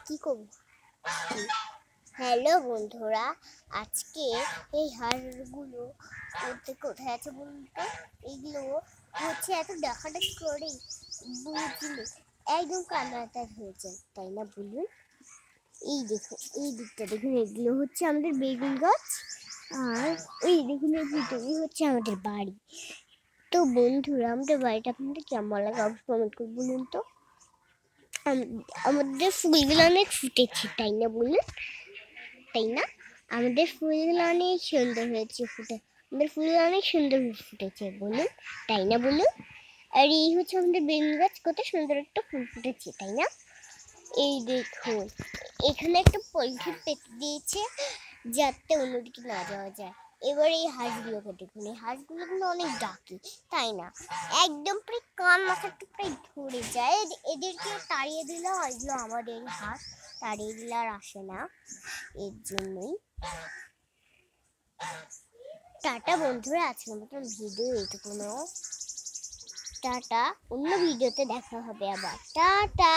কি করবো? হ্যালো বন্ধুরা, আজকে এই হাঁসগুলো কোথায় আছে বলুন তো? এইগুলো হচ্ছে এত ডাকাডাকি করে বুঝলি একদম কান্নাকাটি হয়েছে, তাই না বলুন? এই দেখুন, এই দিকটা দেখুন, এগুলো হচ্ছে আমাদের বেগুন গাছ, আর ওই দেখুন এই ভিতরে হচ্ছে আমাদের বাড়ি। তো বন্ধুরা, আমাদের বাড়িটা আপনাদের কেমন লাগে অবশ্যই কমেন্ট করে বলুন তো। আমাদের ফুলগুলো অনেক ফুটেছে, তাই না বলুন? তাই না? আমাদের ফুলগুলো অনেক সুন্দর হয়েছে আমাদের ফুলগুলো অনেক সুন্দর ফুটেছে বলুন, তাই না বলুন? আর এই হচ্ছে আমাদের বেগুন গাছ, কত সুন্দর একটা ফুল ফুটেছে, তাই না? এই দেখুন, এখানে একটা পলিথিন পেতে দিয়েছে যাতে অন্যদিকে না যাওয়া যায়। এবার এই হাঁসগুলোকে দেখুন, এই হাঁসগুলো কিন্তু অনেক ডাকি, তাই না? একদম প্রায় কান মাথাটা প্রায় ধরে যায়। এদেরকে তাড়িয়ে দিলে এগুলো আমাদের হাঁস, তাড়িয়ে দিলে আর আসে না। এর জন্যই টাটা বন্ধুরা, আজকের মতন ভিডিও এইটুকুনো। টাটা, অন্য ভিডিওতে দেখা হবে আবার। টাটা।